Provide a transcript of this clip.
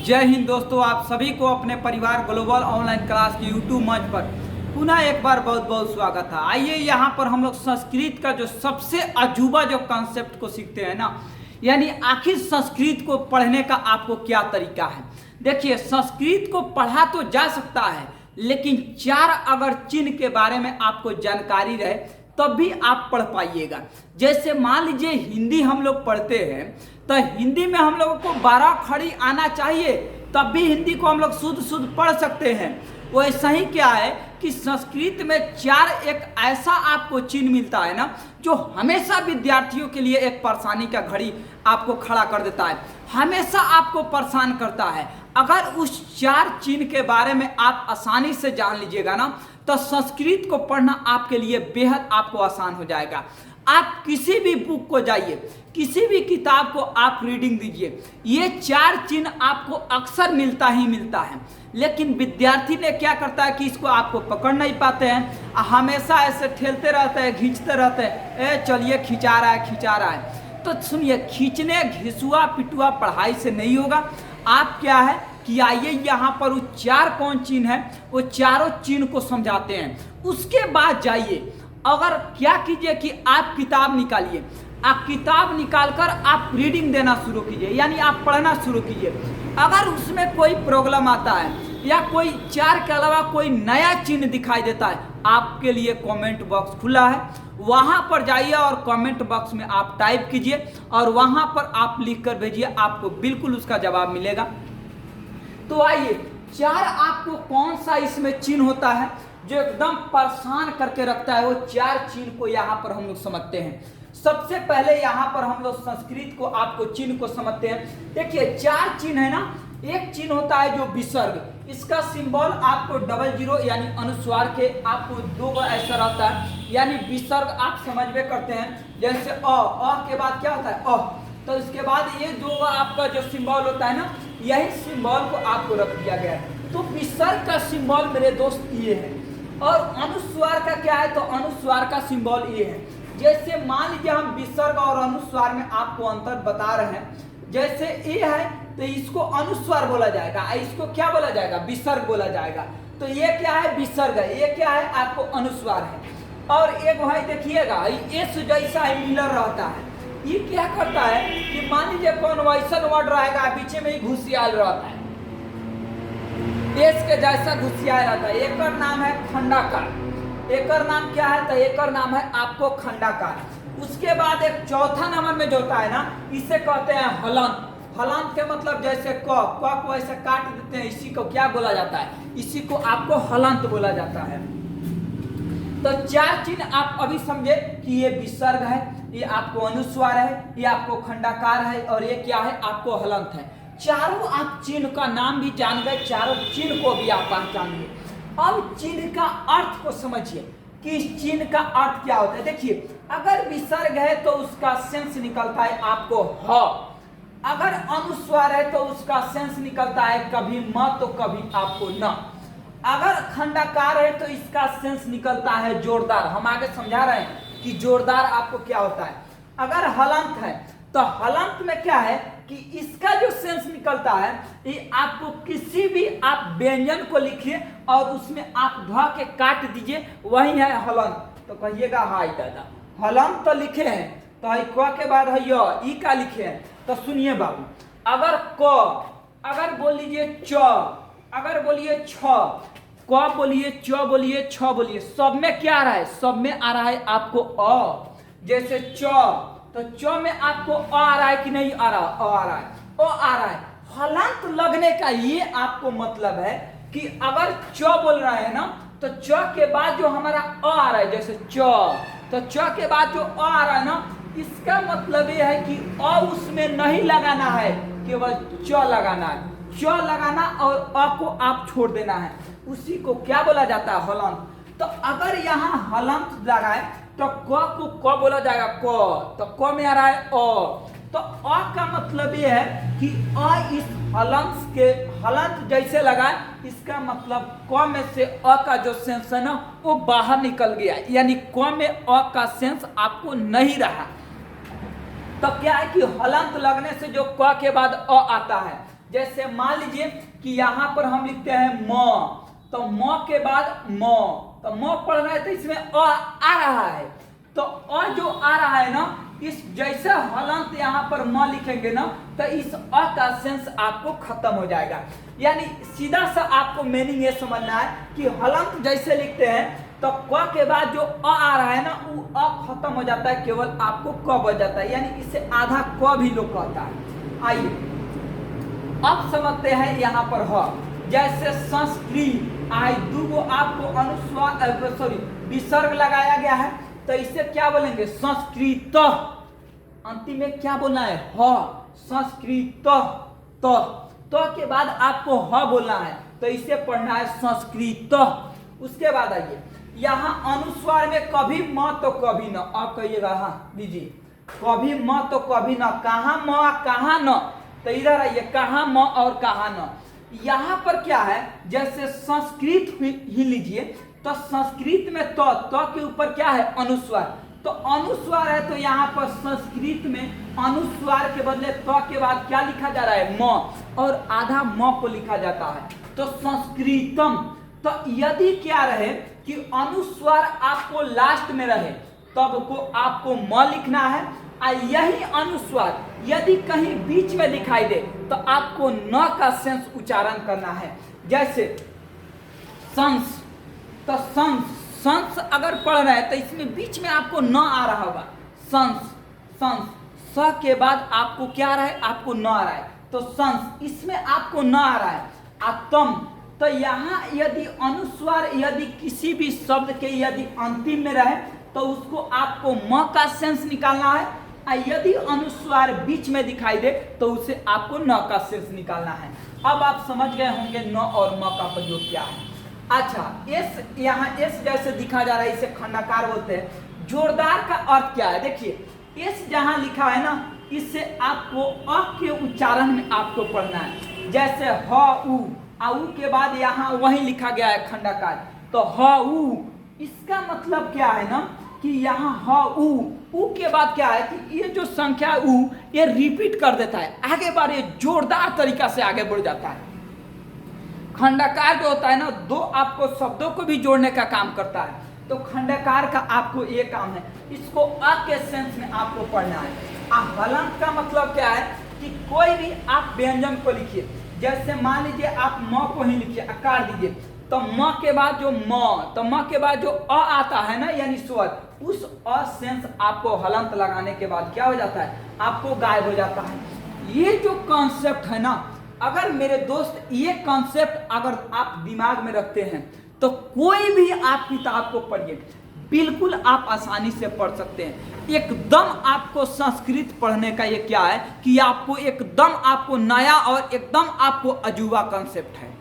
जय हिंद दोस्तों, आप सभी को अपने परिवार ग्लोबल ऑनलाइन क्लास के यूट्यूब मंच पर पुनः एक बार बहुत बहुत स्वागत है। आइए यहाँ पर हम लोग संस्कृत का जो सबसे अजूबा जो कॉन्सेप्ट को सीखते हैं ना, यानी आखिर संस्कृत को पढ़ने का आपको क्या तरीका है। देखिए, संस्कृत को पढ़ा तो जा सकता है, लेकिन चार अगर चिन्ह के बारे में आपको जानकारी रहे तब भी आप पढ़ पाइएगा। जैसे मान लीजिए हिंदी हम लोग पढ़ते हैं तो हिंदी में हम लोगों को 12 खड़ी आना चाहिए, तब भी हिंदी को हम लोग शुद्ध पढ़ सकते हैं। वैसा ही क्या है कि संस्कृत में चार एक ऐसा आपको चिन्ह मिलता है ना, जो हमेशा विद्यार्थियों के लिए एक परेशानी का घड़ी आपको खड़ा कर देता है, हमेशा आपको परेशान करता है। अगर उस चार चिन्ह के बारे में आप आसानी से जान लीजिएगा ना, तो संस्कृत को पढ़ना आपके लिए बेहद आपको आसान हो जाएगा। आप किसी भी बुक को जाइए, किसी भी किताब को आप रीडिंग दीजिए, ये चार चिन्ह आपको अक्सर मिलता ही मिलता है। लेकिन विद्यार्थी ने क्या करता है कि इसको आपको पकड़ नहीं पाते हैं, हमेशा ऐसे ठेलते रहते हैं, खींचते रहते हैं, चलिए खिंचा रहा है। तो सुनिए, खींचने घिसुआ पिटुआ पढ़ाई से नहीं होगा। आप क्या है कि आइए यहाँ पर वो चार कौन चिन्ह है, वो चारों चिन्ह को समझाते हैं। उसके बाद जाइए, अगर क्या कीजिए कि आप किताब निकालिए, आप किताब निकालकर आप रीडिंग देना शुरू कीजिए, यानी आप पढ़ना शुरू कीजिए। अगर उसमें कोई प्रॉब्लम आता है या कोई चार के अलावा कोई नया चिन्ह दिखाई देता है, आपके लिए कमेंट बॉक्स खुला है, वहां पर जाइए और कमेंट बॉक्स में आप टाइप कीजिए और वहां पर आप लिख कर भेजिए, आपको बिल्कुल उसका जवाब मिलेगा। तो आइए, चार आपको कौन सा इसमें चिन्ह होता है जो एकदम परेशान करके रखता है, वो चार चिन्ह को यहाँ पर हम लोग समझते हैं। सबसे पहले यहाँ पर हम लोग संस्कृत को आपको चिन्ह को समझते हैं। देखिए, चार चिन्ह है ना। एक चिन्ह होता है जो विसर्ग, इसका सिंबल आपको 00 यानी अनुस्वार के आपको दो बार ऐसा रहता है, यानी विसर्ग आप समझ में करते हैं। जैसे अ के बाद क्या होता है तो इसके बाद ये दो बार आपका जो सिंबल होता है ना, यही सिंबल को आपको रख दिया गया है। तो विसर्ग का सिंबल मेरे दोस्त ये है, और अनुस्वार का क्या है, तो अनुस्वार का सिंबल ये है। जैसे मान लीजिए हम विसर्ग और अनुस्वार में आपको अंतर बता रहे हैं। जैसे ए है तो इसको अनुस्वार बोला जाएगा, इसको क्या बोला जाएगा, विसर्ग बोला जाएगा। तो ये क्या है, विसर्ग है, ये क्या है, आपको अनुस्वार है। और एक भाई देखिएगा, एस जैसा मिलर रहता है, ये क्या करता है कि मान लीजिए कौन वैसा वर्ड रहेगा, पीछे में ही घुसियाल रहता है, एस के जैसा घुसियाल रहता है। एक नाम है खंडाकार। एक नाम क्या है, तो एक नाम है आपको खंडाकार। उसके बाद एक चौथा नंबर में जो होता है ना, इसे कहते हैं हलंत। हलंत के मतलब जैसे क को ऐसे काट देते हैं, इसी को क्या बोला जाता है, इसी को आपको हलंत बोला जाता है। तो चार चिन्ह आप अभी समझे कि ये विसर्ग है, ये आपको अनुस्वार है, ये आपको खंडाकार है, और ये क्या है, आपको हलंत है। चारों आप चिन्ह का नाम भी जान गए, चारों चिन्ह को भी आप पहचान गए। अब चिन्ह का अर्थ को समझिए कि इस चिन्ह का अर्थ क्या होता है। देखिए, अगर विसर्ग है तो उसका सेंस निकलता है आपको ह, अगर अनुस्वार है तो उसका सेंस निकलता है कभी म तो कभी आपको न, अगर खंडाकार है तो इसका सेंस निकलता है जोरदार। हम आगे समझा रहे हैं कि जोरदार आपको क्या होता है। अगर हलंत है तो हलंत में क्या है कि इसका जो सेंस निकलता है, ये आपको किसी भी आप व्यंजन को लिखिए और उसमें आप ध के काट दीजिए, वही है हलंत। तो कहिएगा हाय दादा, हलंत तो लिखे हैं, तो है क के बाद है ई का लिखे हैं। तो सुनिए बाबू, अगर क, अगर बोल लीजिए च, अगर बोलिए छ, क बोलिए, च बोलिए, छ बोलिए, सब में क्या आ रहा है, सब में आ रहा है आपको अ। जैसे च, तो च में आपको अ आ रहा है कि नहीं आ रहा, अ आ रहा है, ओ आ रहा है। हलंत लगने का ये आपको मतलब है कि अगर च बोल रहा है ना, तो च के बाद जो हमारा अ आ रहा है, जैसे च, तो च के बाद जो अ आ रहा है ना, इसका मतलब ये है कि अ उसमें नहीं लगाना है, केवल च लगाना है। च लगाना और अ को आप छोड़ देना है, उसी को क्या बोला जाता है, हलंत। तो अगर यहाँ हलंत लगाए तो क को क बोला जाएगा क, तो क में आ रहा है अ। तो अ का मतलब ये है कि अ इस हलंत के हलंत जैसे लगाए, इसका मतलब क में से अ का जो सेंस है ना, वो बाहर निकल गया, यानी क में अ का सेंस आपको नहीं रहा। तो क्या है कि हलंत लगने से जो क के बाद अ आता है, जैसे मान लीजिए कि यहाँ पर हम लिखते हैं म, तो म के बाद म, तो म पढ़ रहे हैं तो इसमें आ रहा है, तो जो आ रहा है ना, इस जैसे हलंत यहाँ पर म लिखेंगे ना, तो इस का सेंस आपको खत्म हो जाएगा। यानी सीधा सा आपको मीनिंग ये समझना है कि हलंत जैसे लिखते हैं तो क के बाद जो आ रहा है ना, वो खत्म हो जाता है, केवल आपको क बच जाता है, यानी इसे आधा क भी लोग कहता है। आइए अब समझते हैं यहाँ पर जैसे संस्कृत आई दूगो आपको अनुस्वार विसर्ग लगाया गया है, तो इसे क्या बोलेंगे? संस्कृत। अंतिम में क्या बोलना है? संस्कृत। तो के बाद आपको बोलना है, तो इसे पढ़ना है संस्कृत। उसके बाद आइए यहाँ अनुस्वार में कभी म तो कभी न, आप कहिएगा हाँ दीजिए, कभी म तो कभी न, कहाँ म कहाँ न, तो इधर आइए कहाँ म और कहाँ न। यहाँ पर क्या है, जैसे संस्कृत ही लीजिए, तो संस्कृत में तो के ऊपर क्या है? अनुस्वार, तो अनुस्वार है, तो यहाँ पर संस्कृत में अनुस्वार के बदले तो के बाद क्या लिखा जा रहा है? म, और आधा म को लिखा जाता है, तो संस्कृतम। तो यदि क्या रहे कि अनुस्वार आपको लास्ट में रहे, तब को आपको म लिखना है, और यही अनुस्वार यदि कहीं बीच में दिखाई दे तो आपको न का सेंस उच्चारण करना है। जैसे संस, तो संस अगर पढ़ रहे हैं तो इसमें बीच में आपको न आ रहा होगा, संस स के बाद आपको क्या आ रहा है? आपको न आ रहा है, तो संस, इसमें आपको न आ रहा है। आत्म, तो यहाँ यदि अनुस्वार यदि किसी भी शब्द के यदि अंतिम में रहे तो उसको आपको म का सेंस निकालना है, और यदि अनुस्वार बीच में दिखाई दे तो उसे आपको न का सेंस निकालना है। अब आप समझ गए होंगे न और म का प्रयोग क्या है। अच्छा, एस, यहाँ एस जैसे दिखा जा रहा है, इसे खंडाकार बोलते हैं। जोरदार का अर्थ क्या है? देखिए एस जहाँ लिखा है ना, इससे आपको अ के उच्चारण में आपको पढ़ना है। जैसे उ के बाद यहाँ वही लिखा गया है खंडाकार, तो उ, इसका मतलब क्या है ना कि यहाँ उ के बाद क्या है कि ये जो संख्या है उ, ये रिपीट कर देता है, आगे बार ये जोरदार तरीका से आगे बढ़ जाता है। खंडाकार जो होता है ना, दो आपको शब्दों को भी जोड़ने का काम करता है, तो खंडाकार का आपको ये काम है, इसको अ के सेंस में आपको पढ़ना है। हलंत का मतलब क्या है कि कोई भी आप व्यंजन को लिखिए, जैसे मान लीजिए आप म को ही लिखिए, आकार दीजिए, तो म के बाद जो तो म के बाद जो अ आता है ना, यानी स्वर, उस अ सेंस आपको हलंत लगाने के बाद क्या हो जाता है? आपको गायब हो जाता है। ये जो कॉन्सेप्ट है ना, अगर मेरे दोस्त ये कॉन्सेप्ट अगर आप दिमाग में रखते हैं तो कोई भी आप किताब को पढ़िए, बिल्कुल आप आसानी से पढ़ सकते हैं। एकदम आपको संस्कृत पढ़ने का ये क्या है कि आपको एकदम आपको नया और एकदम आपको अजूबा कॉन्सेप्ट है।